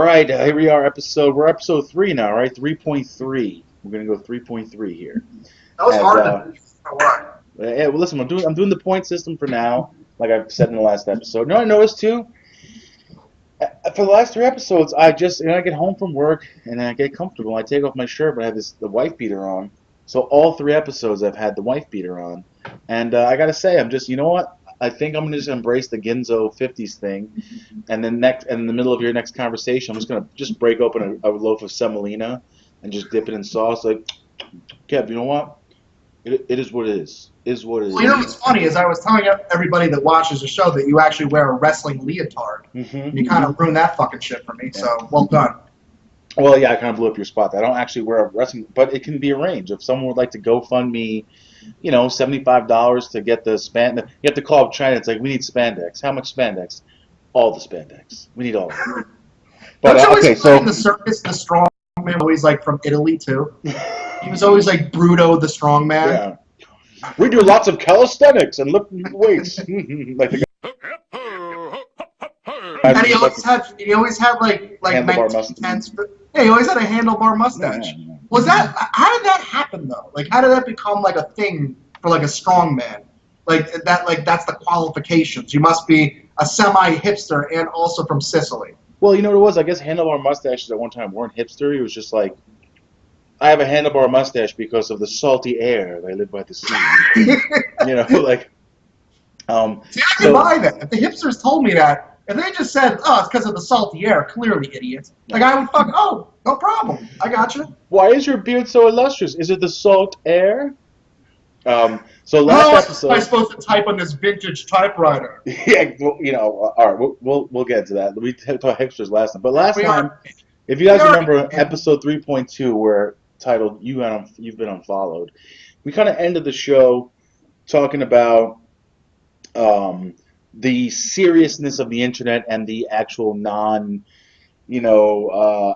right, here we are. We're episode 3 now, right? 3.3. We're gonna go 3.3 here. That was And, hard to do. What? Yeah, well, listen, I'm doing the point system for now, like I've said in the last episode. No, I noticed too. For the last 3 episodes, I get home from work and I get comfortable. I take off my shirt, but I have the wife beater on. So all 3 episodes, I've had the wife beater on, and I gotta say, you know what? I think I'm gonna just embrace the Ginzo 50s thing, and then in the middle of your next conversation, I'm just gonna break open a loaf of semolina and just dip it in sauce. Like, Kev, you know what? It is what it is. Is what it is. Well, you know what's funny is I was telling everybody that watches the show that you actually wear a wrestling leotard. Mm-hmm. You kind of ruined that fucking shit for me, so well done. Well, yeah, I kind of blew up your spot. I don't actually wear a wrestling, but it can be arranged. If someone would like to GoFundMe, $75 to get the spandex. You have to call up China. It's like, we need spandex. How much spandex? All the spandex. We need all of it. But okay, so in the circus, the strong man always like from Italy too. He was always like Bruto, the strong man. Yeah. We do lots of calisthenics and lift weights. Like the and he always had like handlebar mustache. Yeah, he always had a handlebar mustache. Yeah. Was that? How did that happen though? Like, how did that become like a thing for like a strong man? Like that? Like that's the qualifications. You must be a semi-hipster and also from Sicily. Well, you know what it was? I guess handlebar mustaches at one time weren't hipster. It was just like, I have a handlebar mustache because of the salty air that I live by the sea. See, I can buy that. If the hipsters told me that, if they just said, "Oh, it's because of the salty air," clearly idiots. Like I would no problem. I got you. Why is your beard so illustrious? Is it the salt air? So last episode, am I supposed to type on this vintage typewriter? Yeah, all right, we'll get to that. We talked about hipsters last time, but last time, if you guys remember episode 3.2, where titled "You've Been Unfollowed," we kind of ended the show talking about the seriousness of the internet and the actual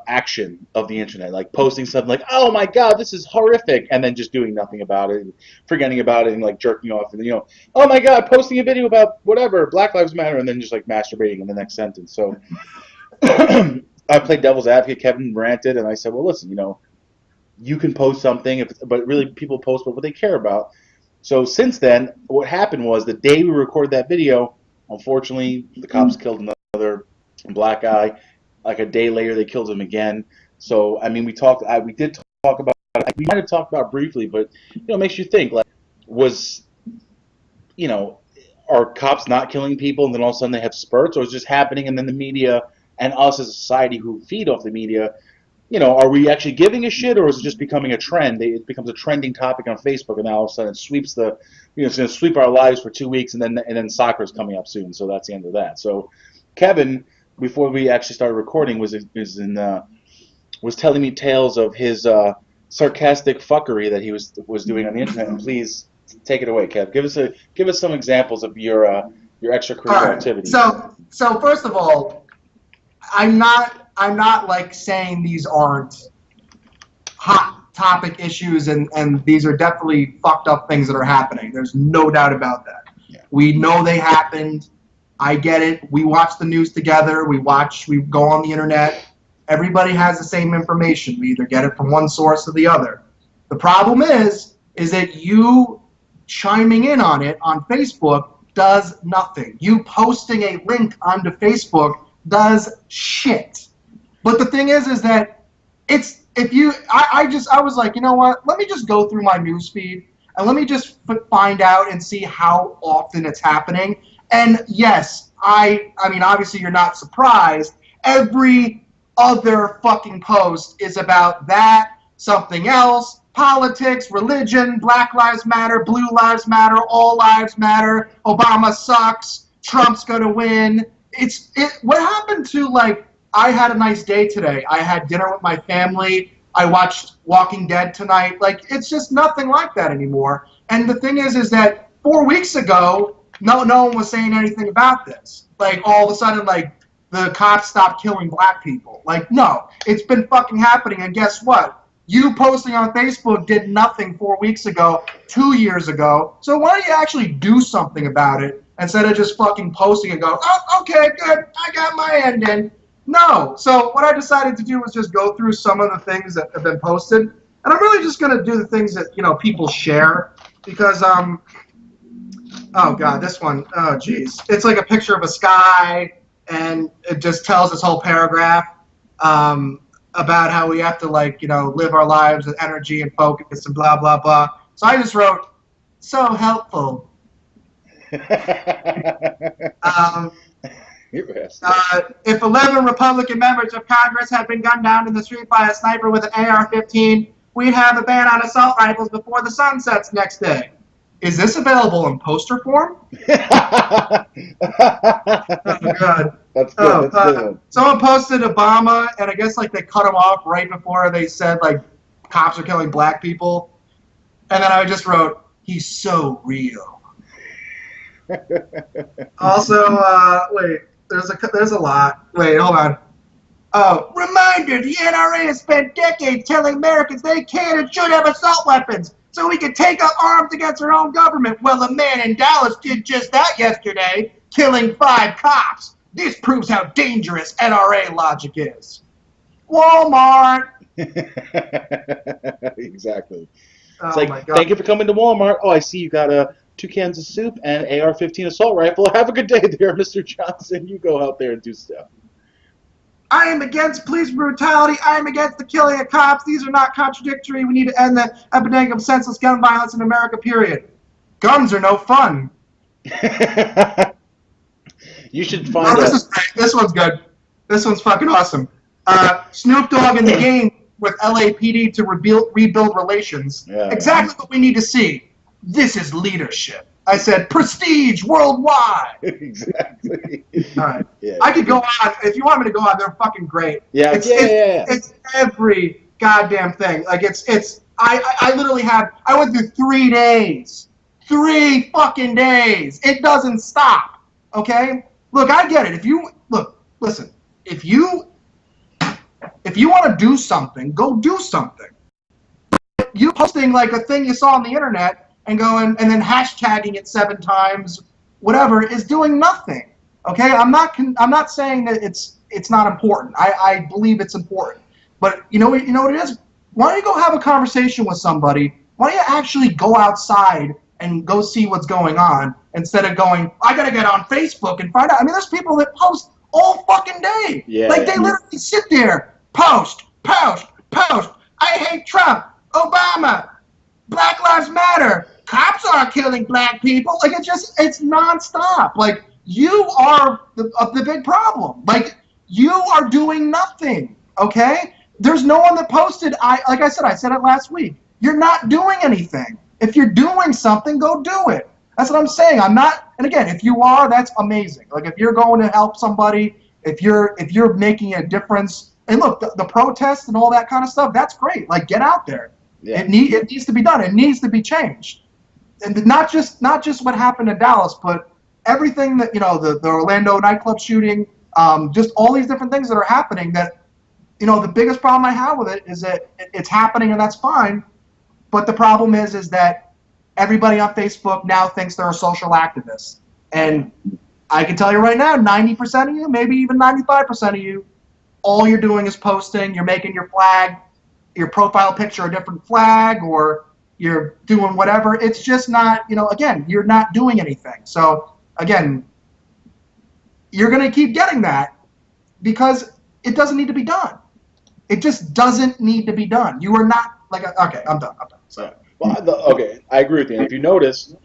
action of the internet, like posting something like, "Oh my God, this is horrific," and then just doing nothing about it, and forgetting about it, and like jerking off, and "Oh my God, posting a video about whatever, Black Lives Matter," and then just like masturbating in the next sentence. So I played devil's advocate. Kevin ranted, and I said, "Well, listen, you can post something, but really people post what they care about." So since then, what happened was the day we recorded that video, unfortunately, the cops killed another black guy. Like a day later, they killed him again. So I mean, we did talk about it. We might have talked about it briefly, but it makes you think. Like, are cops not killing people, and then all of a sudden they have spurts, or is it just happening, and then the media and us as a society who feed off the media, are we actually giving a shit, or is it just becoming a trend? It becomes a trending topic on Facebook, and now all of a sudden it sweeps it's going to sweep our lives for 2 weeks, and then soccer is coming up soon, so that's the end of that. So Kevin, before we actually started recording, was telling me tales of his sarcastic fuckery that he was doing on the internet. And please take it away, Kev. Give us some examples of your extracurricular activities. So first of all, I'm not like saying these aren't hot topic issues, and these are definitely fucked up things that are happening. There's no doubt about that. Yeah. We know they happened. I get it. We watch the news together. We go on the internet. Everybody has the same information. We either get it from one source or the other. The problem is that you chiming in on it on Facebook does nothing. You posting a link onto Facebook does shit. But the thing is that I was like, you know what? Let me just go through my news feed and let me just find out and see how often it's happening. And yes, I mean, obviously you're not surprised. Every other fucking post is about that, something else, politics, religion, Black Lives Matter, Blue Lives Matter, all lives matter, Obama sucks, Trump's gonna win. What happened to, like, I had a nice day today. I had dinner with my family. I watched Walking Dead tonight. Like, it's just nothing like that anymore. And the thing is that 4 weeks ago, no one was saying anything about this. Like, all of a sudden, like, the cops stopped killing black people. Like, no, it's been fucking happening. And guess what? You posting on Facebook did nothing 4 weeks ago, 2 years ago. So why don't you actually do something about it instead of just fucking posting and go, oh, okay, good, I got my end in. No. So what I decided to do was just go through some of the things that have been posted, and I'm really just gonna do the things that people share because oh god, this one, oh geez, it's like a picture of a sky, and it just tells this whole paragraph um, about how we have to live our lives with energy and focus and blah blah blah. So I just wrote so helpful. Um, if 11 Republican members of Congress had been gunned down in the street by a sniper with an AR-15, we'd have a ban on assault rifles before the sun sets next day. Is this available in poster form? Oh, God. That's good. That's good. Someone posted Obama, and I guess they cut him off right before they said cops are killing black people. And then I just wrote, he's so real. Also, wait, there's a lot. Wait, hold on. Oh, reminder, the NRA has spent decades telling Americans they can and should have assault weapons so we can take up arms against our own government. Well, a man in Dallas did just that yesterday, killing 5 cops. This proves how dangerous NRA logic is. Walmart. Exactly. Oh, It's like, my God. thank you for coming to Walmart. Oh, I see you got 2 cans of soup and AR-15 assault rifle. Have a good day there, Mr. Johnson. You go out there and do stuff. I am against police brutality. I am against the killing of cops. These are not contradictory. We need to end the epidemic of senseless gun violence in America, period. Guns are no fun. You should find This one's good. This one's fucking awesome. Snoop Dogg in the game with LAPD to rebuild relations. Yeah. Exactly what we need to see. This is leadership. I said prestige worldwide. Exactly. All right. Yeah. I could go on. If you want me to go on, they're fucking great. Yeah. It's every goddamn thing. I literally I went through 3 days. 3 fucking days. It doesn't stop. Okay? Look, I get it. Listen. If you want to do something, go do something. You posting a thing you saw on the internet and going and then hashtagging it 7 times, whatever, is doing nothing. Okay, I'm not saying that it's not important. I believe it's important, but you know what it is. Why don't you go have a conversation with somebody? Why don't you actually go outside and go see what's going on instead of going, I gotta get on Facebook and find out. I mean, there's people that post all fucking day. Yeah. They literally sit there, post. I hate Trump, Obama, Black Lives Matter. Cops aren't killing black people. It's nonstop. You are the big problem. You are doing nothing. Okay? There's no one that posted. I said it last week. You're not doing anything. If you're doing something, go do it. That's what I'm saying. I'm not. And again, if you are, that's amazing. If you're going to help somebody, if you're making a difference. And look, the protests and all that kind of stuff, that's great. Get out there. Yeah. It needs to be done. It needs to be changed. And not just what happened in Dallas, but everything that the Orlando nightclub shooting, just all these different things that are happening. That the biggest problem I have with it is that it's happening and that's fine, but the problem is that everybody on Facebook now thinks they're a social activist, and I can tell you right now, 90% of you, maybe even 95% of you, all you're doing is posting. You're making your profile picture a different flag, or you're doing whatever. It's just not, again, you're not doing anything. So, again, you're going to keep getting that because it doesn't need to be done. It just doesn't need to be done. You are not, okay, I'm done. So. Okay, I agree with you. And if you notice,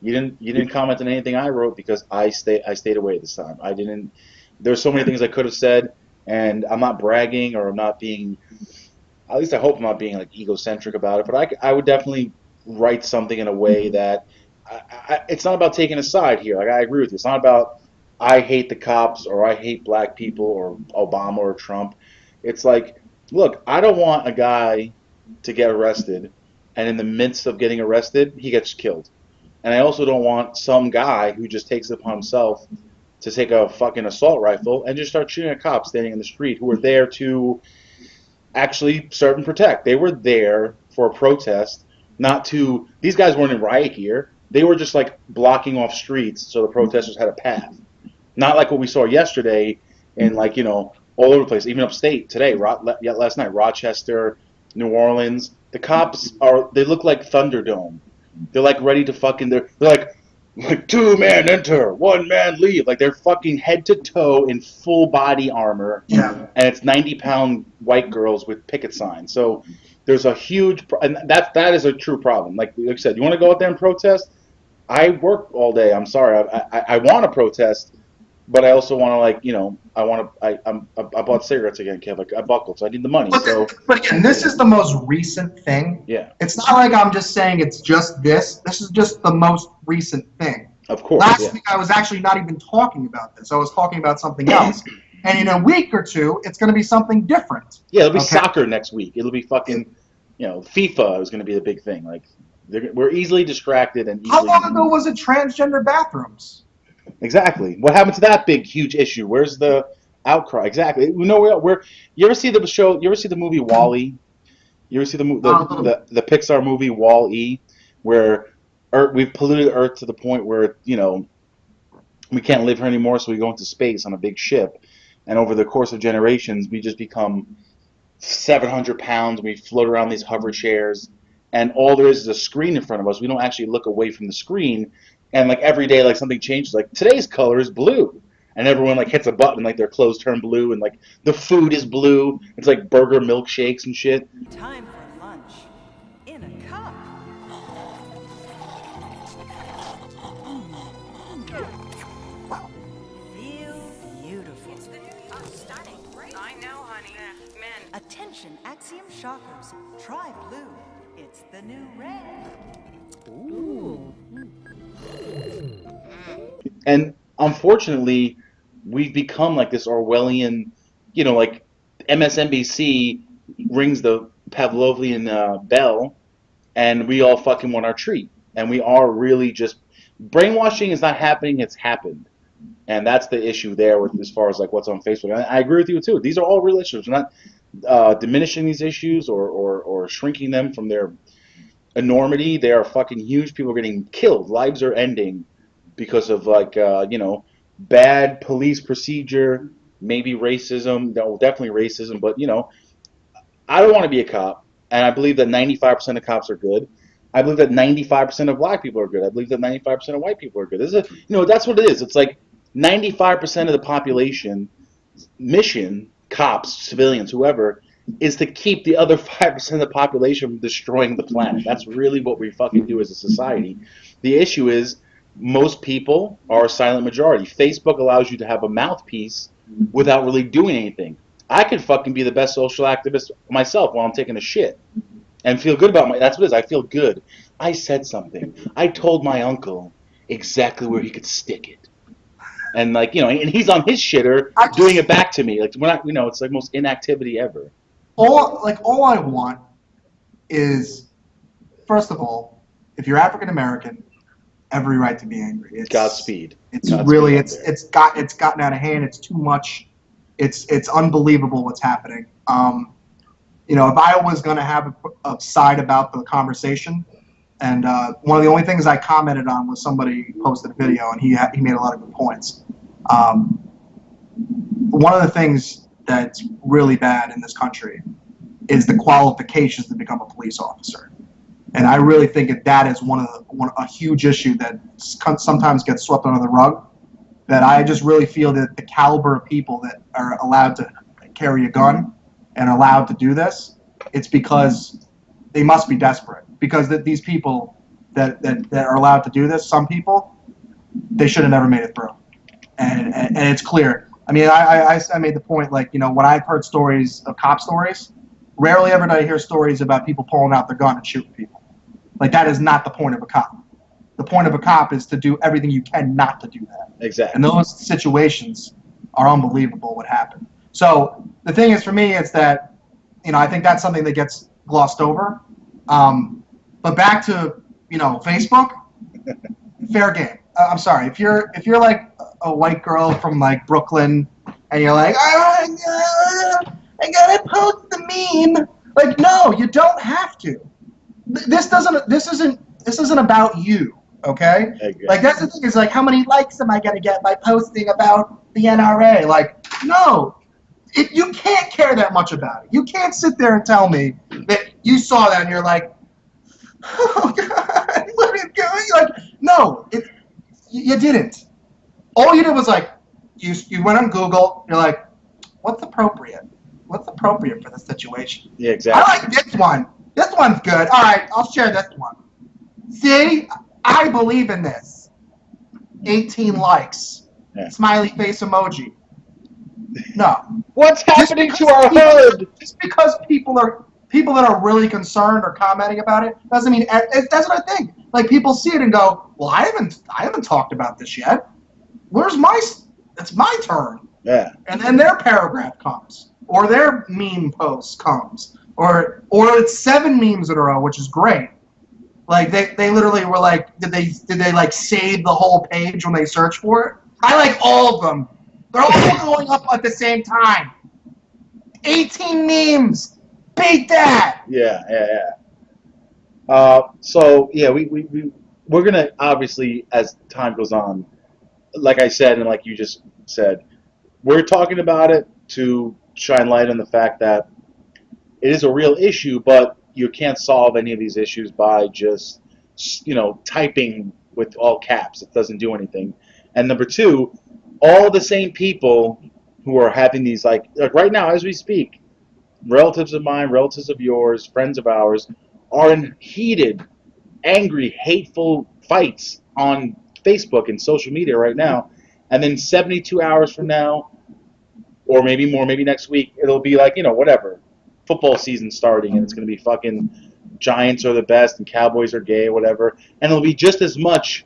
you didn't comment on anything I wrote because I stayed away this time. I didn't. There's so many things I could have said, and I'm not bragging or I'm not being. At least I hope I'm not being egocentric about it. But I would definitely write something in a way that it's not about taking a side here. I agree with you. It's not about I hate the cops or I hate black people or Obama or Trump. It's look, I don't want a guy to get arrested, and in the midst of getting arrested, he gets killed. And I also don't want some guy who just takes it upon himself to take a fucking assault rifle and just start shooting at cops standing in the street who are there to actually serve and protect. They were there for a protest, not to. These guys weren't in riot gear. They were just blocking off streets so the protesters had a path. Not like what we saw yesterday in all over the place, even upstate today. Last night, Rochester, New Orleans. The cops they look like Thunderdome. They're like ready to fucking. They're like 2 men enter, 1 man leave. Like they're fucking head to toe in full body armor, Yeah. and it's 90-pound white girls with picket signs. So there's a huge, and that is a true problem. Like I said, you want to go out there and protest? I work all day. I'm sorry. I want to protest, but I also want to I want to. I bought cigarettes again, Kev. Like I buckled, so I need the money. But again, this is the most recent thing. Yeah. It's not like I'm just saying it's just this. This is just the most recent thing. Of course. Last week I was actually not even talking about this. I was talking about something else. And in a week or two, it's going to be something different. Yeah, it'll be soccer next week. It'll be fucking, FIFA is going to be the big thing. Like we're easily distracted and. How long ago was it transgender bathrooms? Exactly. What happened to that big, huge issue? Where's the outcry? Exactly. You ever see the show? You ever see the movie Wall-E? You ever see the Pixar movie Wall-E, where we've polluted Earth to the point where we can't live here anymore, so we go into space on a big ship, and over the course of generations, we just become 700 pounds. We float around these hover chairs, and all there is a screen in front of us. We don't actually look away from the screen. And like every day, like something changes. Like today's color is blue, and everyone like hits a button, like their clothes turn blue, and like the food is blue. It's like burger milkshakes and shit. Time for lunch in a cup. Feel beautiful. It's the new year. Stunning, right? I know, honey. Men. Attention, Axiom shoppers. Try blue. It's the new red. Ooh. And unfortunately, we've become like this Orwellian, like MSNBC rings the Pavlovian bell, and we all fucking want our treat. And we are really just brainwashing is not happening; it's happened, and that's the issue there with as far as like what's on Facebook. And I agree with you too. These are all real issues. We're not diminishing these issues or shrinking them from their enormity. They are fucking huge. People are getting killed. Lives are ending because of bad police procedure, maybe racism. No, definitely racism. But I don't want to be a cop, and I believe that 95% of cops are good. I believe that 95% of black people are good. I believe that 95% of white people are good. This is that's what it is. It's like 95% of the population mission, cops, civilians, whoever, is to keep the other 5% of the population from destroying the planet. That's really what we fucking do as a society. The issue is most people are a silent majority. Facebook allows you to have a mouthpiece without really doing anything. I could fucking be the best social activist myself while I'm taking a shit and feel good about that's what it is. I feel good. I said something. I told my uncle exactly where he could stick it. And and he's on his shitter doing it back to me. Like we're not, it's like most inactivity ever. All I want is, first of all, if you're African American, every right to be angry. Godspeed. It's gotten out of hand. It's too much. It's unbelievable what's happening. If I was gonna have a side about the conversation, and one of the only things I commented on was somebody posted a video, and he made a lot of good points. One of the things that's really bad in this country is the qualifications to become a police officer. And I really think that is a huge issue that sometimes gets swept under the rug. That I just really feel that the caliber of people that are allowed to carry a gun and are allowed to do this, it's because they must be desperate. Because these people that are allowed to do this, some people, they should have never made it through. And it's clear. I mean, I made the point, when I've heard stories of cop stories, rarely ever do I hear stories about people pulling out their gun and shooting people. Like, that is not the point of a cop. The point of a cop is to do everything you can not to do that. Exactly. And those situations are unbelievable what happened. So the thing is, for me, it's that, I think that's something that gets glossed over. But back to, Facebook, fair game. I'm sorry. If you're like a white girl from like Brooklyn and you're like, I gotta post the meme. Like, no, you don't have to. This isn't about you. Okay? Like, that's the thing, is like, how many likes am I gonna get by posting about the NRA? Like, no. You can't care that much about it. You can't sit there and tell me that you saw that and you're like, oh God, let it go. You're like, no, you didn't. All you did was like, you went on Google. You're like, what's appropriate? What's appropriate for the situation? Yeah, exactly. I like this one. This one's good. All right, I'll share this one. See, I believe in this. 18 likes. Yeah. Smiley face emoji. No. What's happening to our hood? Just because people that are really concerned or commenting about it doesn't mean that's what I think. Like people see it and go, well, I haven't talked about this yet. It's my turn. Yeah. And then their paragraph comes, or their meme post comes, or it's 7 memes in a row, which is great. Like they literally were like, did they like save the whole page when they search for it? I like all of them. They're all going up at the same time. 18 memes. Beat that. Yeah. So yeah, we're gonna obviously, as time goes on, like I said and like you just said, we're talking about it to shine light on the fact that it is a real issue, but you can't solve any of these issues by just typing with all caps. It doesn't do anything. And number two, all the same people who are having these like right now as we speak, relatives of mine, relatives of yours, friends of ours, are in heated, angry, hateful fights on Facebook and social media right now. And then 72 hours from now, or maybe more, maybe next week, it'll be like, whatever. Football season starting, and it's going to be fucking Giants are the best and Cowboys are gay, whatever. And it'll be just as much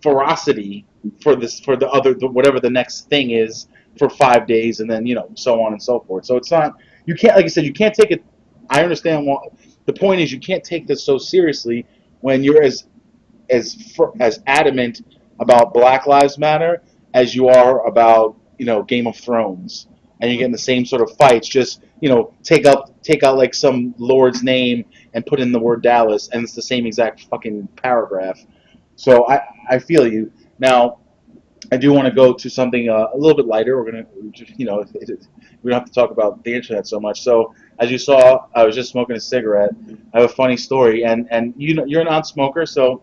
ferocity for whatever the next thing is for 5 days, and then so on and so forth. So it's not, you can't, like I said, you can't take it. I understand what the point is. You can't take this so seriously when you're as adamant about Black Lives Matter as you are about Game of Thrones, and you're getting the same sort of fights. Just take out like some lord's name and put in the word Dallas, and it's the same exact fucking paragraph. So I feel you. Now, I do want to go to something a little bit lighter. We're gonna, we don't have to talk about the internet so much. So, as you saw, I was just smoking a cigarette. I have a funny story, and you're a non-smoker, so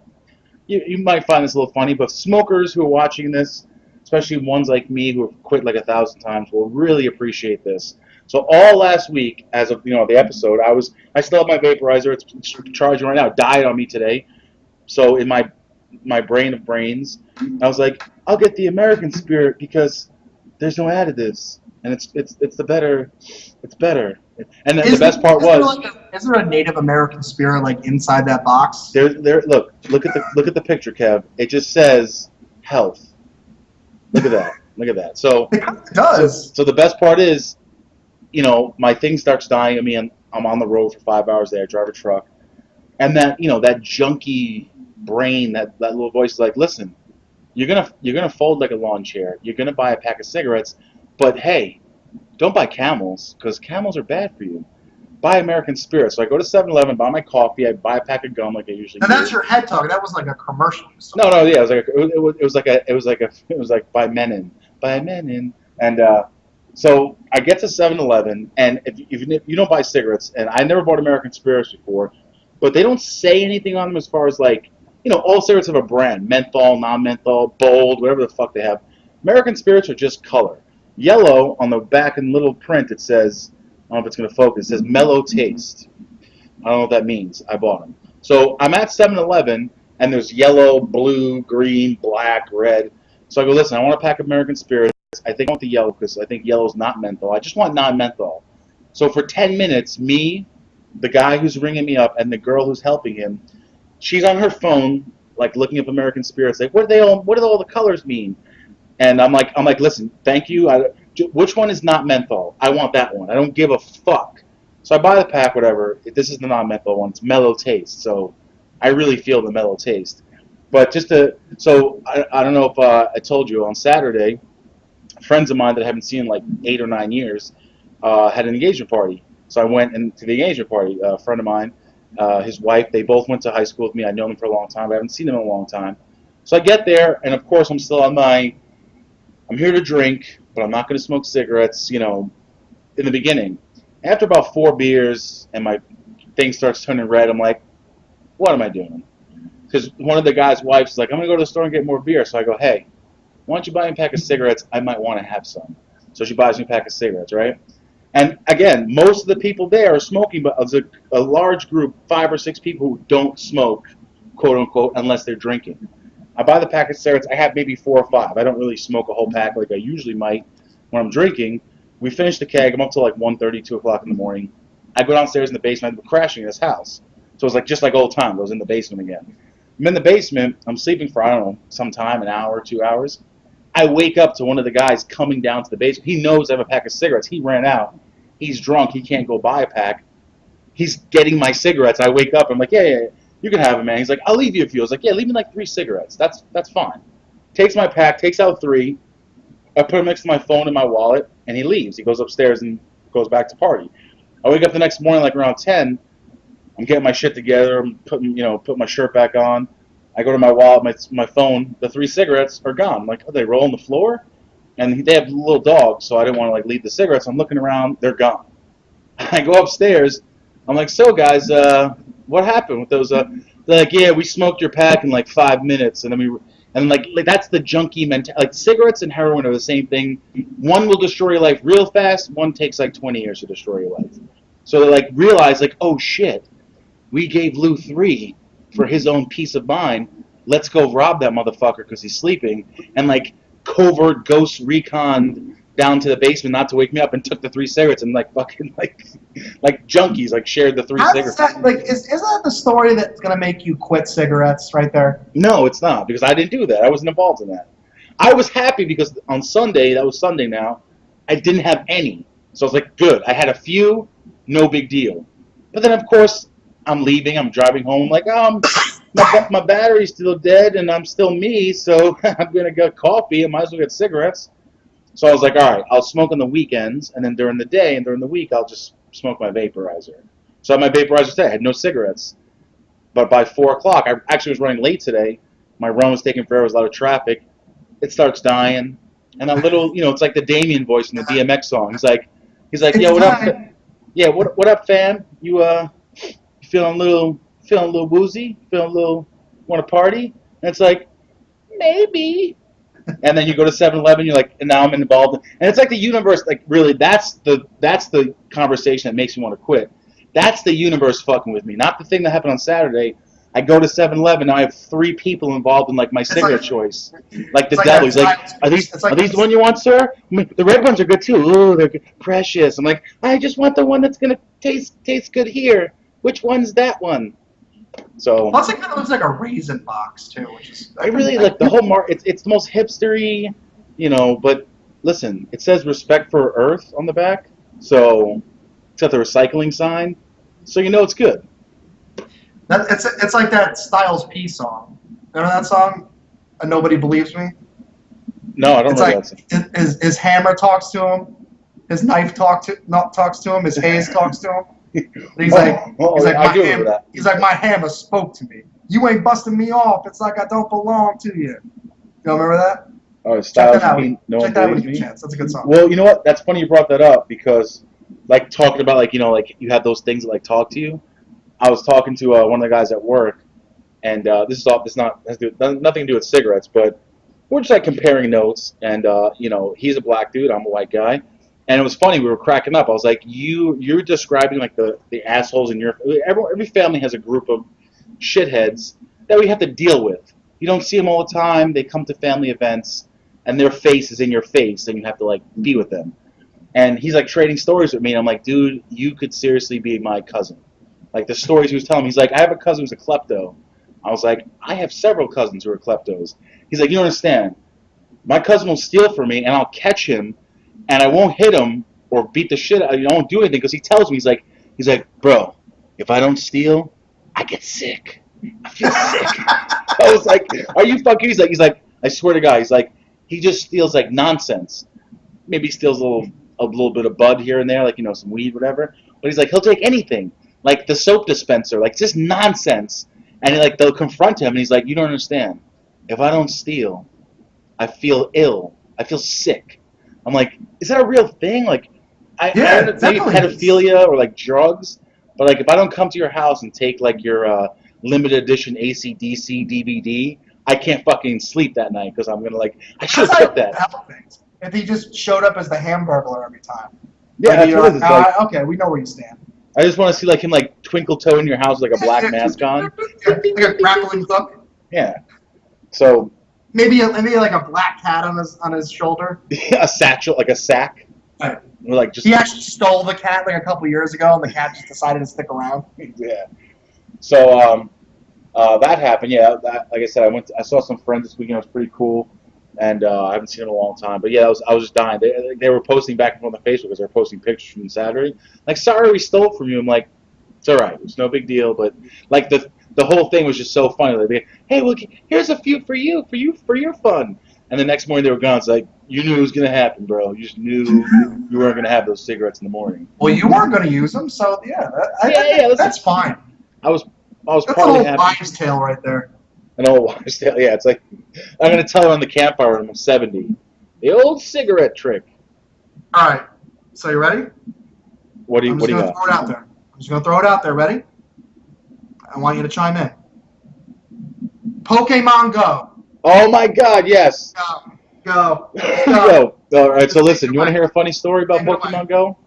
you might find this a little funny. But smokers who are watching this, especially ones like me who have quit like 1,000 times, will really appreciate this. So all last week, as of the episode, I still have my vaporizer. It's charging right now. It died on me today. So in my brain of brains, I was like, I'll get the American Spirit because there's no additives, and it's the better. It's better. And then the best part was, is there a Native American Spirit like inside that box? There. Look at the picture, Kev. It just says health. Look at that. Look at that. So it does. So the best part is, my thing starts dying. I mean, I'm on the road for 5 hours there. I drive a truck, and that that junky brain, that little voice is like, listen, you're gonna fold like a lawn chair. You're gonna buy a pack of cigarettes, but hey, don't buy Camels because Camels are bad for you. Buy American Spirit. So I go to 7-Eleven, buy my coffee, I buy a pack of gum like I usually do. And that's your head talk. That was like a commercial. No, yeah, it was like by Menin, and so I get to 7-Eleven, and if you don't buy cigarettes, and I never bought American Spirits before, but they don't say anything on them as far as like, all cigarettes have a brand, menthol, non-menthol, bold, whatever the fuck they have. American Spirits are just color. Yellow on the back in little print, it says, I don't know if it's going to focus, it says mellow taste. I don't know what that means. I bought them. So I'm at 7-Eleven, and there's yellow, blue, green, black, red. So I go, listen, I want a pack of American Spirits. I think I want the yellow because I think yellow's not menthol. I just want non-menthol. So for 10 minutes, me, the guy who's ringing me up, and the girl who's helping him, she's on her phone, like looking up American Spirits, like, what do all the colors mean? And I'm like, listen, thank you. Which one is not menthol? I want that one. I don't give a fuck. So I buy the pack, whatever. This is the non-menthol one. It's mellow taste. So I really feel the mellow taste. But I don't know if I told you, on Saturday, friends of mine that I haven't seen in like 8 or 9 years had an engagement party. So I went to the engagement party. A friend of mine, his wife, they both went to high school with me. I know them for a long time. I haven't seen them in a long time. So I get there, and of course I'm still on I'm here to drink, but I'm not going to smoke cigarettes, in the beginning. After about 4 beers and my thing starts turning red, I'm like, what am I doing? Because one of the guy's wives is like, I'm going to go to the store and get more beer. So I go, hey, why don't you buy me a pack of cigarettes? I might want to have some. So she buys me a pack of cigarettes, right? And again, most of the people there are smoking, but it's a large group, 5 or 6 people who don't smoke, quote unquote, unless they're drinking. I buy the pack of cigarettes. I have maybe 4 or 5. I don't really smoke a whole pack like I usually might when I'm drinking. We finish the keg. I'm up till like 1:30, 2 o'clock in the morning. I go downstairs in the basement. I'm crashing in this house. So it's like just like old times. I was in the basement again. I'm in the basement. I'm sleeping for, I don't know, some time, an hour, 2 hours. I wake up to one of the guys coming down to the basement. He knows I have a pack of cigarettes. He ran out. He's drunk. He can't go buy a pack. He's getting my cigarettes. I wake up. I'm like, yeah, you can have them, man. He's like, I'll leave you a few. I was like, yeah, leave me like 3 cigarettes. That's fine. Takes my pack, takes out 3. I put them next to my phone and my wallet, and he leaves. He goes upstairs and goes back to party. I wake up the next morning like around 10. I'm getting my shit together. I'm putting my shirt back on. I go to my wallet, my phone. The 3 cigarettes are gone. I'm like, oh, they roll on the floor? And they have little dogs, so I didn't want to like leave the cigarettes. I'm looking around. They're gone. I go upstairs. I'm like, so guys, what happened with those? They're like, yeah, we smoked your pack in like 5 minutes, and like that's the junkie mentality. Like cigarettes and heroin are the same thing. One will destroy your life real fast. One takes like 20 years to destroy your life. So they like realize like, oh shit, we gave Lou 3 for his own peace of mind. Let's go rob that motherfucker because he's sleeping, and like covert ghost recon down to the basement not to wake me up and took the 3 cigarettes and like fucking like junkies like shared the 3 cigarettes. That, like, isn't that the story that's gonna make you quit cigarettes right there? No, it's not, because I didn't do that. I wasn't involved in that. I was happy because on Sunday, that was Sunday now, I didn't have any. So I was like, good. I had a few, no big deal. But then, of course, I'm leaving. I'm driving home. I'm like, my battery's still dead and I'm still me, so I'm going to get coffee. I might as well get cigarettes. So I was like, all right, I'll smoke on the weekends, and then during the day and during the week, I'll just smoke my vaporizer. So I had my vaporizer today. I had no cigarettes. But by 4 o'clock, I actually was running late today. My run was taking forever. There was a lot of traffic. It starts dying. And that little, it's like the Damien voice from the DMX song. He's like, yo, what up? Yeah, what up, fam? You feeling a little woozy? Feeling a little, want to party? And it's like, maybe. And then you go to 7-Eleven, you're like, and now I'm involved. And it's like the universe, like really, that's the conversation that makes me want to quit. That's the universe fucking with me, not the thing that happened on Saturday. I go to 7-Eleven, now I have 3 people involved in like my cigarette choice. Like the devil. He's like, are these the one you want, sir? I mean, the red ones are good too. Ooh, they're precious. I'm like, I just want the one that's gonna taste good here. Which one's that one? So plus, it kind of looks like a raisin box too, which is. I really like the whole it's the most hipstery, But listen, it says respect for Earth on the back, so it's got the recycling sign, so it's good. It's like that Styles P song. Remember that song? Nobody believes me. No, I don't know that song. His hammer talks to him, his knife talks to him, his haze talks to him. He's like, my hammer spoke to me. You ain't busting me off. It's like I don't belong to you. You remember that? Oh, Styles P. Check that out when you get a chance. That's a good song. Well, you know what? That's funny you brought that up because, like, talking about like you have those things that like talk to you. I was talking to one of the guys at work, and this has nothing to do with cigarettes, but we're just like comparing notes. And he's a black dude, I'm a white guy. And it was funny. We were cracking up. I was like, "You're describing like the assholes in your every family has a group of shitheads that we have to deal with. You don't see them all the time. They come to family events, and their face is in your face, and you have to like be with them." And he's like trading stories with me, and I'm like, "Dude, you could seriously be my cousin." Like the stories he was telling me. He's like, "I have a cousin who's a klepto." I was like, "I have several cousins who are kleptos." He's like, "You don't understand. My cousin will steal from me, and I'll catch him. And I won't hit him or beat the shit out of him. I won't do anything because he tells me, he's like, bro, if I don't steal, I get sick. I feel sick. I was like, are you fucking? He's like, I swear to God, he just steals like nonsense. Maybe he steals a little bit of bud here and there, like some weed, whatever. But he's like, he'll take anything, like the soap dispenser, like just nonsense. And they'll confront him, and he's like, you don't understand. If I don't steal, I feel ill. I feel sick. I'm like, is that a real thing? Like, I Yeah, don't it know, maybe definitely is. pedophilia or like drugs, but like if I don't come to your house and take like your limited edition AC/DC DVD, I can't fucking sleep that night because I'm gonna like I should That's have how kept you that. help things. If he just showed up as the Hamburglar every time, Yeah, like that's you're what it like, is. It's like okay, we know where you stand. I just want to see like him like twinkle toe in your house with, like a black mask on. Yeah, like a grappling hook. Yeah. So Maybe like a black cat on his shoulder. a satchel, like a sack, Right. or like just He actually stole the cat like a couple years ago, and the cat just decided to stick around. yeah. So that happened. Yeah, that, like I said, I saw some friends this weekend. It was pretty cool, and I haven't seen them in a long time. But yeah, I was just dying. They were posting back and forth on Facebook because they were posting pictures from Saturday. Like, sorry, we stole from you. I'm like, it's all right. It's no big deal. But like the whole thing was just so funny. Like, hey, look, here's a few for you for your fun. And the next morning they were gone. It's like you knew it was gonna happen, bro. You just knew you weren't gonna have those cigarettes in the morning. Well, you weren't going to use them, so yeah, Yeah. Listen, that's fine. I was That's an partly old happy. wives' tale right there. An old wives' tale. Yeah, it's like I'm gonna tell her on the campfire when I'm 70. The old cigarette trick. All right, so you ready? What do I'm you just going to got? throw it out there. I'm just going to throw it out there. Ready? I want you to chime in. Pokemon Go. Oh my God, yes. Go. Yo, all right. So Just listen, take you it want to away. hear a funny story about Take it away. Pokemon Go?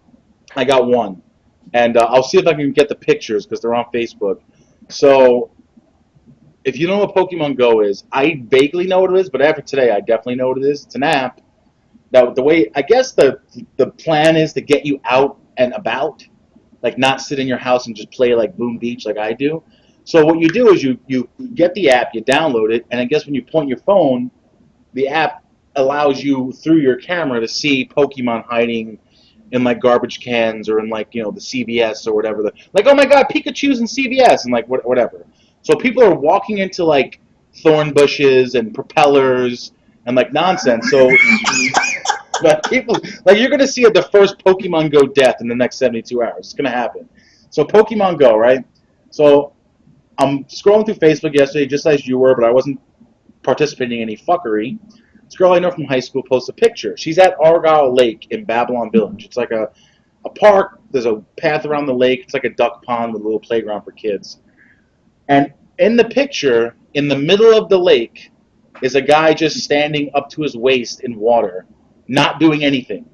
I got one, and I'll see if I can get the pictures because they're on Facebook. So if you know what Pokemon Go is, I vaguely know what it is, but after today, I definitely know what it is. It's an app. Now, the way I guess the plan is to get you out and about, like not sit in your house and just play like Boom Beach like I do. So what you do is you get the app, you download it, and I guess when you point your phone, the app allows you through your camera to see Pokemon hiding in like garbage cans or in like the CVS or whatever. Like, oh my God, Pikachu's in CVS and like whatever. So people are walking into like thorn bushes and propellers and like nonsense. So but people like you're gonna see the first Pokemon Go death in the next 72 hours. It's gonna happen. So Pokemon Go, right? So I'm scrolling through Facebook yesterday, just as you were, but I wasn't participating in any fuckery. This girl I know from high school posts a picture. She's at Argyle Lake in Babylon Village. It's like a park. There's a path around the lake. It's like a duck pond with a little playground for kids. And in the picture, in the middle of the lake, is a guy just standing up to his waist in water, not doing anything.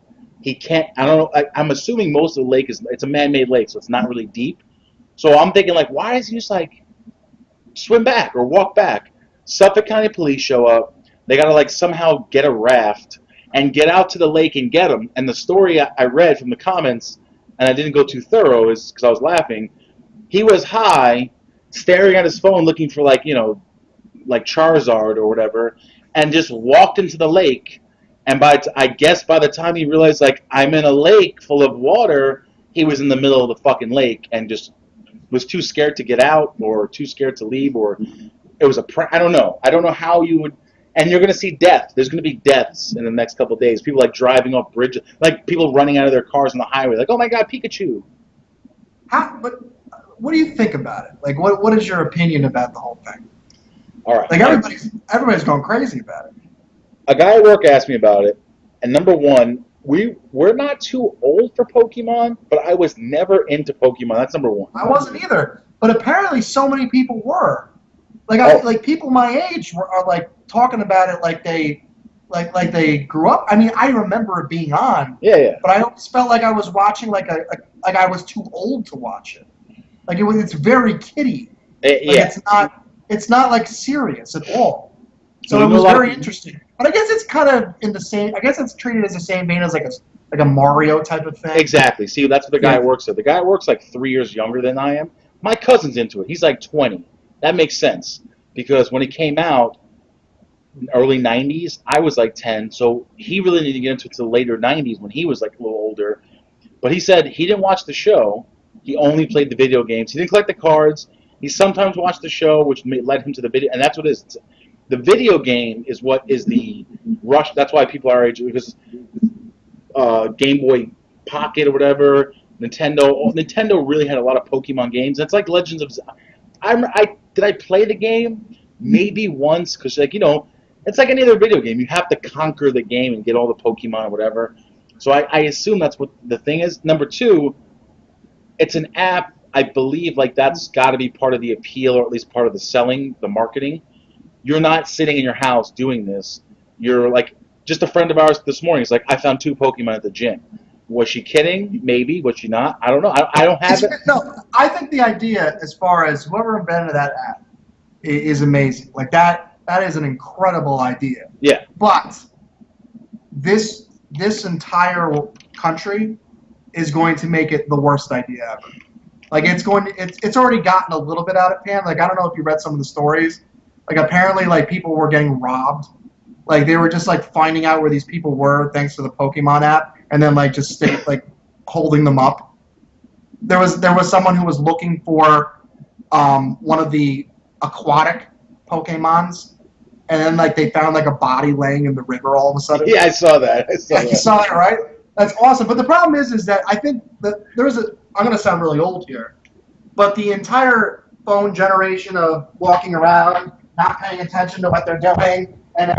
He can't. I don't know. I'm assuming most of the lake it's a man-made lake, so it's not really deep. So I'm thinking like, why does he just like swim back or walk back? Suffolk County Police show up. They got to like somehow get a raft and get out to the lake and get him. And the story I read from the comments, and I didn't go too thorough, is because I was laughing. He was high, staring at his phone, looking for like like Charizard or whatever, and just walked into the lake. And I guess by the time he realized like I'm in a lake full of water, he was in the middle of the fucking lake and just was too scared to get out or too scared to leave or it was I don't know. I don't know how you would. And you're going to see death. There's going to be deaths in the next couple of days. People like driving off bridges, like people running out of their cars on the highway, like, oh my God, Pikachu. But what do you think about it? Like, what is your opinion about the whole thing? All right. Like everybody's going crazy about it. A guy at work asked me about it, and number one, we're not too old for Pokemon, but I was never into Pokemon. That's number one. I wasn't either, but apparently so many people were. Like like people my age are like talking about it like they grew up. I mean, I remember it being on. Yeah. But I always felt like I was watching like I was too old to watch it. Like it's very kiddie. Like Yeah. It's not like serious at all. So it was very interesting. But I guess it's kind of in the same. I guess it's treated as the same vein as like a Mario type of thing. Exactly. See, that's what the guy works at. The guy works like 3 years younger than I am. My cousin's into it. He's like 20. That makes sense because when it came out, early 90s, I was like 10. So he really didn't get into it until the later 90s when he was like a little older. But he said he didn't watch the show. He only played the video games. He didn't collect the cards. He sometimes watched the show, which led him to the video. And that's what it is. The video game is what is the rush. That's why people our age, because Game Boy Pocket or whatever, Nintendo really had a lot of Pokemon games. It's like Legends of Zelda. Did I play the game? Maybe once, because it's like any other video game. You have to conquer the game and get all the Pokemon or whatever. So I assume that's what the thing is. Number two, it's an app. I believe like that's got to be part of the appeal, or at least part of the selling, the marketing. You're not sitting in your house doing this. You're like, just a friend of ours this morning is like, I found 2 Pokemon at the gym. Was she kidding? Maybe. Was she not? I don't know. I don't have it. No, I think the idea, as far as whoever invented that app, is amazing. Like that is an incredible idea. Yeah. But this entire country is going to make it the worst idea ever. Like it's already gotten a little bit out of hand. Like I don't know if you read some of the stories. Like apparently like people were getting robbed. Like they were just like finding out where these people were thanks to the Pokemon app, and then like just stay like holding them up. There was someone who was looking for one of the aquatic Pokemons, and then like they found like a body laying in the river all of a sudden. Yeah, I saw that. You saw it, right? That's awesome. But the problem is that I think that I'm going to sound really old here, but the entire phone generation of walking around, not paying attention to what they're doing, and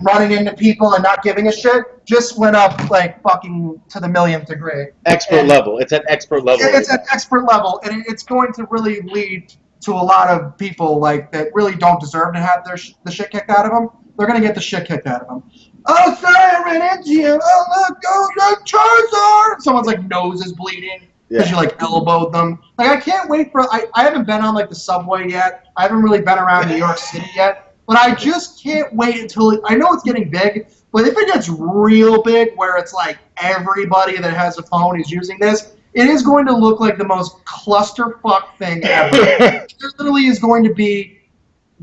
running into people and not giving a shit just went up like fucking to the millionth degree. Expert level. It's at expert level. It's at expert level, and it's going to really lead to a lot of people like that really don't deserve to have the shit kicked out of them. They're going to get the shit kicked out of them. Oh, sorry, I ran into you. Oh, look, Charizard. Someone's like nose is bleeding because you like elbowed them. Like I can't wait for. I haven't been on like the subway yet. I haven't really been around New York City yet. But I just can't wait until I know it's getting big. But if it gets real big, where it's like everybody that has a phone is using this, it is going to look like the most clusterfuck thing ever. There literally is going to be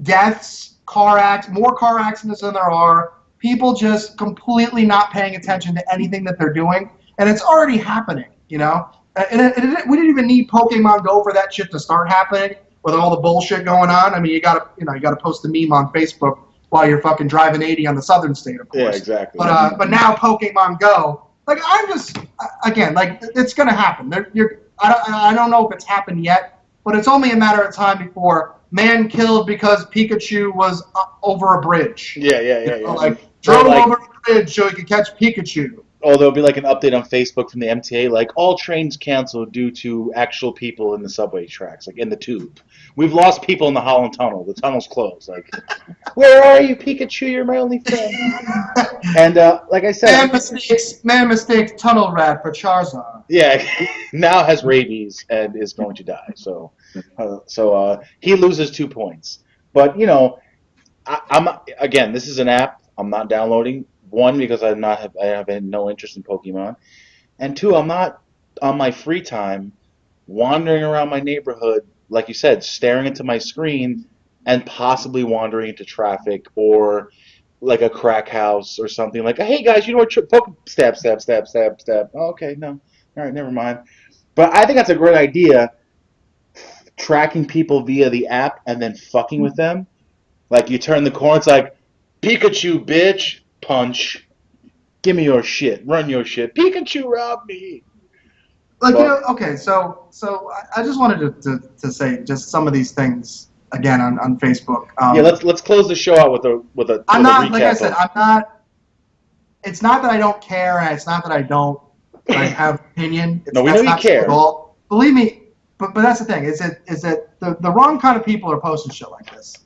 deaths, more car accidents than there are. People just completely not paying attention to anything that they're doing, and it's already happening. You know, we didn't even need Pokemon Go for that shit to start happening with all the bullshit going on. I mean, you gotta post a meme on Facebook while you're fucking driving 80 on the southern state, of course. Yeah, exactly. But now Pokemon Go, like I'm just again like it's gonna happen. I don't know if it's happened yet, but it's only a matter of time before man killed because Pikachu was over a bridge. Yeah. Like drove over a bridge so he could catch Pikachu. Oh, there'll be like an update on Facebook from the MTA, like all trains canceled due to actual people in the subway tracks, like in the tube. We've lost people in the Holland Tunnel. The tunnel's closed. Like, where are you, Pikachu? You're my only friend. And like I said, man mistakes tunnel rat for Charizard. Yeah, now has rabies and is going to die. So he loses 2 points. But you know, I'm again. This is an app I'm not downloading. One, because I have no interest in Pokemon, and two, I'm not on my free time wandering around my neighborhood, like you said, staring into my screen and possibly wandering into traffic or like a crack house or something. Like, hey guys, you know what? Stab. Oh, okay, no, all right, never mind. But I think that's a great idea. Tracking people via the app and then fucking with them. Like you turn the corner, it's like Pikachu, bitch. Punch. Give me your shit. Run your shit. Pikachu robbed me. Like, you know, okay, so I just wanted to say just some of these things again on Facebook. Yeah, let's close the show out with a I'm not, recap like I said, I'm not. It's not that I don't care, and it's not that I don't have opinion. No, we know you care. At all. Believe me, but that's the thing. Is that the wrong kind of people are posting shit like this.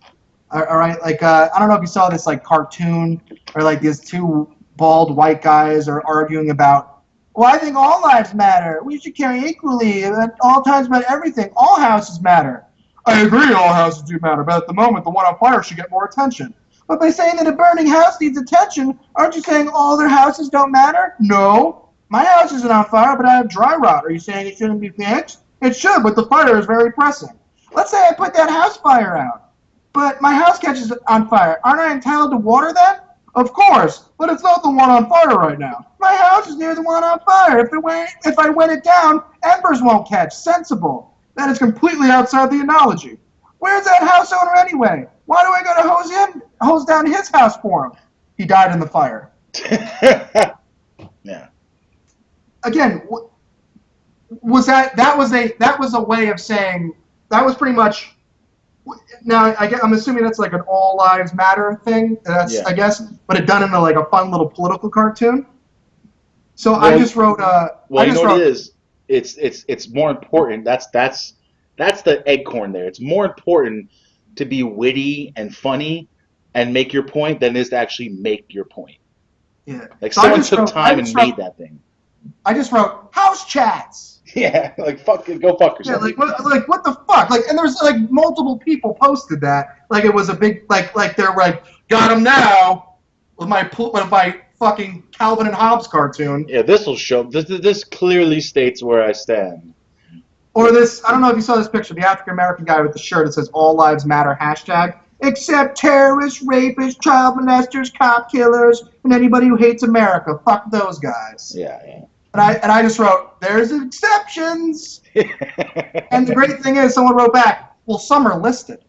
All right, like I don't know if you saw this like cartoon or like these two bald white guys are arguing about. Well, I think all lives matter. We should care equally at all times about everything. All houses matter. I agree, all houses do matter, but at the moment, the one on fire should get more attention. But by saying that a burning house needs attention, aren't you saying all other houses don't matter? No, my house isn't on fire, but I have dry rot. Are you saying it shouldn't be fixed? It should, but the fire is very pressing. Let's say I put that house fire out. But my house catches on fire. Aren't I entitled to water then? Of course, but it's not the one on fire right now. My house is near the one on fire. If I wet it down, embers won't catch. Sensible. That is completely outside the analogy. Where's that house owner anyway? Why do I go to hose down his house for him? He died in the fire. Yeah. Again, that was a way of saying that was pretty much. Now, I'm assuming that's like an all lives matter thing. I guess, but it done in like a fun little political cartoon. So Well, I just wrote. well, I you know just what it wrote. is. It's more important. That's the acorn there. It's more important to be witty and funny and make your point than it is to actually make your point. Yeah. Like So I someone just took wrote. I time just and made wrote. that thing. I just wrote house chats. Yeah, like fuck it, go fuck Yeah, yourself. what the fuck? Like, and there's like multiple people posted that. Like, it was a big like they're like got him now with my fucking Calvin and Hobbes cartoon. Yeah, this will show. This clearly states where I stand. Or this, I don't know if you saw this picture, the African American guy with the shirt that says "All Lives Matter" hashtag, except terrorists, rapists, child molesters, cop killers, and anybody who hates America. Fuck those guys. Yeah, yeah. And I just wrote, there's exceptions. And the great thing is, someone wrote back, well, some are listed.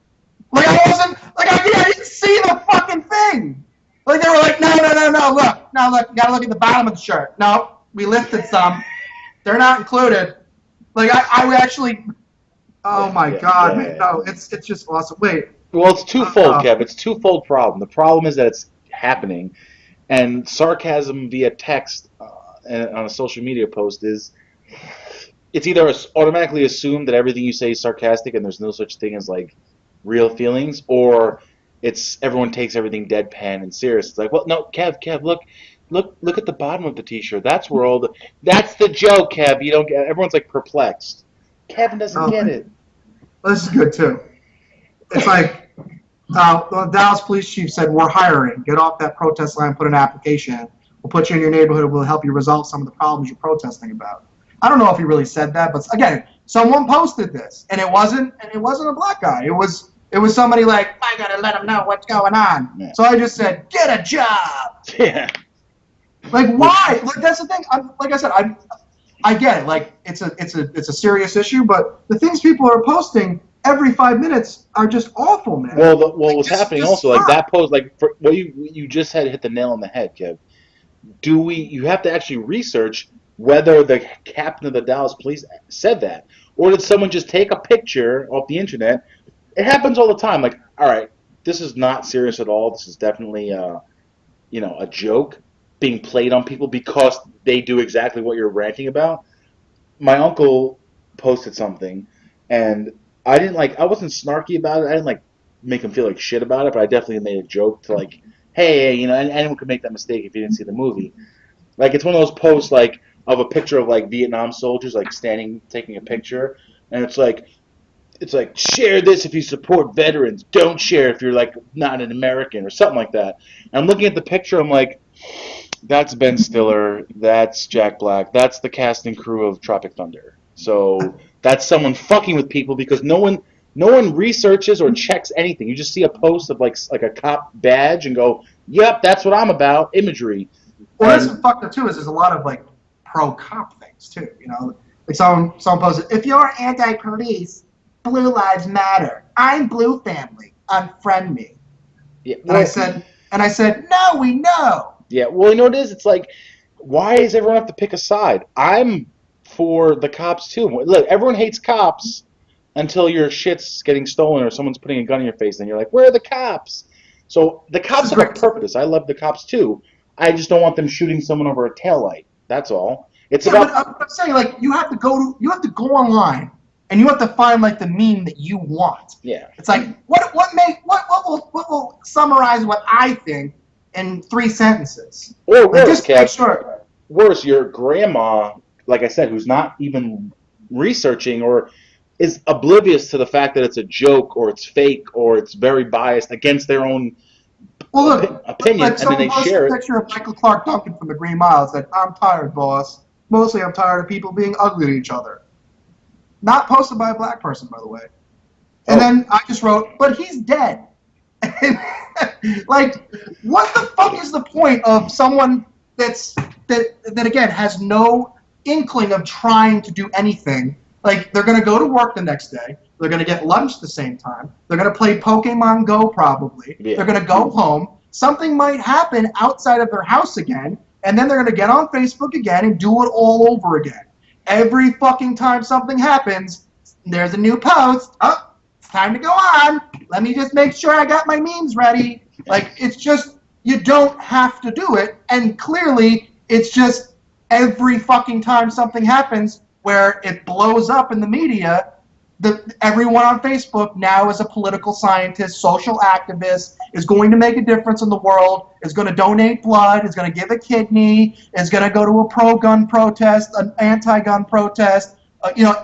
Like, I wasn't, like, I didn't see the fucking thing. Like, they were like, no, look, you gotta look at the bottom of the shirt. No, we listed some. They're not included. Like, I actually, oh my God, man, no, it's just awesome. Wait. Well, it's twofold, Kev. It's twofold problem. The problem is that it's happening, and sarcasm via text on a social media post is it's either automatically assumed that everything you say is sarcastic and there's no such thing as like real feelings, or it's everyone takes everything deadpan and serious. It's like, well, no, Kev, look at the bottom of the T-shirt. That's where that's the joke, Kev. You don't get. Everyone's like perplexed. Kevin doesn't get it. This is good too. It's like the Dallas police chief said, we're hiring. Get off that protest line, put an application in. We'll put you in your neighborhood. We'll help you resolve some of the problems you're protesting about. I don't know if he really said that, but again, someone posted this, and it wasn't a black guy. It was somebody like, I gotta let him know what's going on. Yeah. So I just said, get a job. Yeah. Like, why? Like, that's the thing. Like I said, I get it. Like, it's a serious issue, but the things people are posting every 5 minutes are just awful, man. Well, like, what's happening also, like that post, like what you just had hit the nail on the head, Kev. You have to actually research whether the captain of the Dallas police said that, or did someone just take a picture off the internet? It happens all the time. Like, all right, this is not serious at all. This is definitely a joke being played on people because they do exactly what you're ranting about. My uncle posted something, and I wasn't snarky about it. I didn't make him feel like shit about it, but I definitely made a joke to hey, anyone could make that mistake if you didn't see the movie. Like, it's one of those posts of a picture of Vietnam soldiers standing taking a picture, and it's like share this if you support veterans. Don't share if you're not an American or something like that. And I'm looking at the picture. I'm like, that's Ben Stiller. That's Jack Black. That's the cast and crew of Tropic Thunder. So that's someone fucking with people because no one researches or checks anything. You just see a post of like a cop badge and go, yep, that's what I'm about. Imagery. Well, that's what fucked up too. Is there's a lot of pro cop things too. Like someone posted, if you're anti-police, Blue Lives Matter. I'm Blue Family. Unfriend me. Yeah. Well, and I said, no, we know. Yeah. Well, you know what it is? It's like, why does everyone have to pick a side? I'm for the cops too. Look, everyone hates cops until your shit's getting stolen or someone's putting a gun in your face, and you're like, where are the cops? So the cops have a purpose. I love the cops too. I just don't want them shooting someone over a taillight. That's all. It's about. But I'm saying you have to go online and you have to find the meme that you want. Yeah. It's like what will summarize what I think in 3 sentences. Or worse, just sure. Worse, your grandma, like I said, who's not even researching or is oblivious to the fact that it's a joke or it's fake or it's very biased against their own opinion, and then they share it. A picture of Michael Clark Duncan from the Green Mile said, "I'm tired, boss. Mostly, I'm tired of people being ugly to each other." Not posted by a black person, by the way. And then I just wrote, "But he's dead." What the fuck is the point of someone that again has no inkling of trying to do anything? They're gonna go to work the next day. They're going to get lunch the same time. They're going to play Pokemon Go probably. Yeah. They're going to go home. Something might happen outside of their house again, and then they're going to get on Facebook again and do it all over again. Every fucking time something happens, there's a new post. Oh, it's time to go on. Let me just make sure I got my memes ready. It's just, you don't have to do it, and clearly it's just every fucking time something happens where it blows up in the media, everyone on Facebook now is a political scientist, social activist, is going to make a difference in the world, is going to donate blood, is going to give a kidney, is going to go to a pro-gun protest, an anti-gun protest.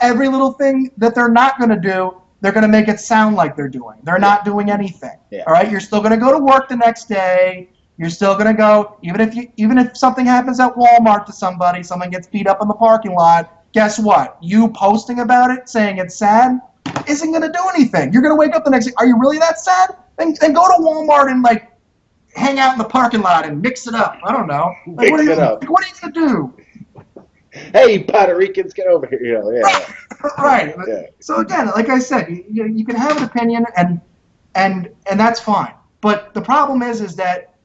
Every little thing that they're not going to do, they're going to make it sound like they're doing. They're not doing anything. Yeah. All right, you're still going to go to work the next day. You're still going to go, even if something happens at Walmart to somebody, someone gets beat up in the parking lot. Guess what? You posting about it, saying it's sad, isn't going to do anything. You're going to wake up the next day. Are you really that sad? Then go to Walmart and hang out in the parking lot and mix it up. I don't know. What are you going to do? Hey, Puerto Ricans, get over here. Yeah. Right. Yeah. So again, like I said, you can have an opinion and that's fine. But the problem is that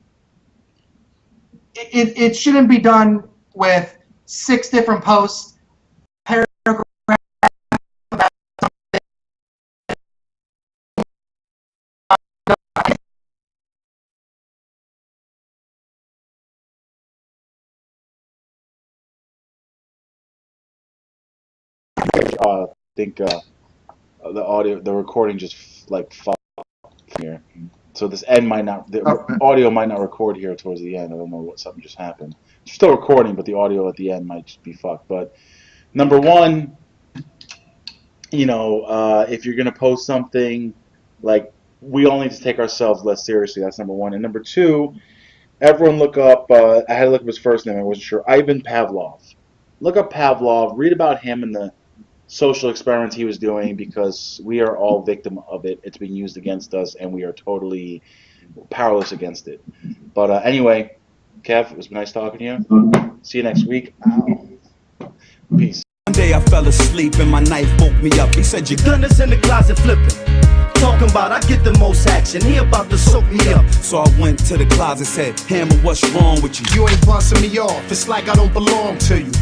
it shouldn't be done with 6 different posts. I think the recording just fucked here. So this end might not, the audio might not record here towards the end. I don't know something just happened. It's still recording, but the audio at the end might just be fucked. But number one, if you're gonna post something, we all need to take ourselves less seriously. That's number one. And number two, everyone look up. I had to look up his first name. I wasn't sure. Ivan Pavlov. Look up Pavlov. Read about him and the social experiments he was doing, because we are all victim of it. It's being used against us, and we are totally powerless against it. But anyway, Kev, it was nice talking to you. See you next week. Peace. One day I fell asleep and my knife woke me up. He said, your gun is in the closet flipping. Talking about I get the most action. He about to soak me up. So I went to the closet and said, Hammer, what's wrong with you? You ain't busting me off. It's like I don't belong to you.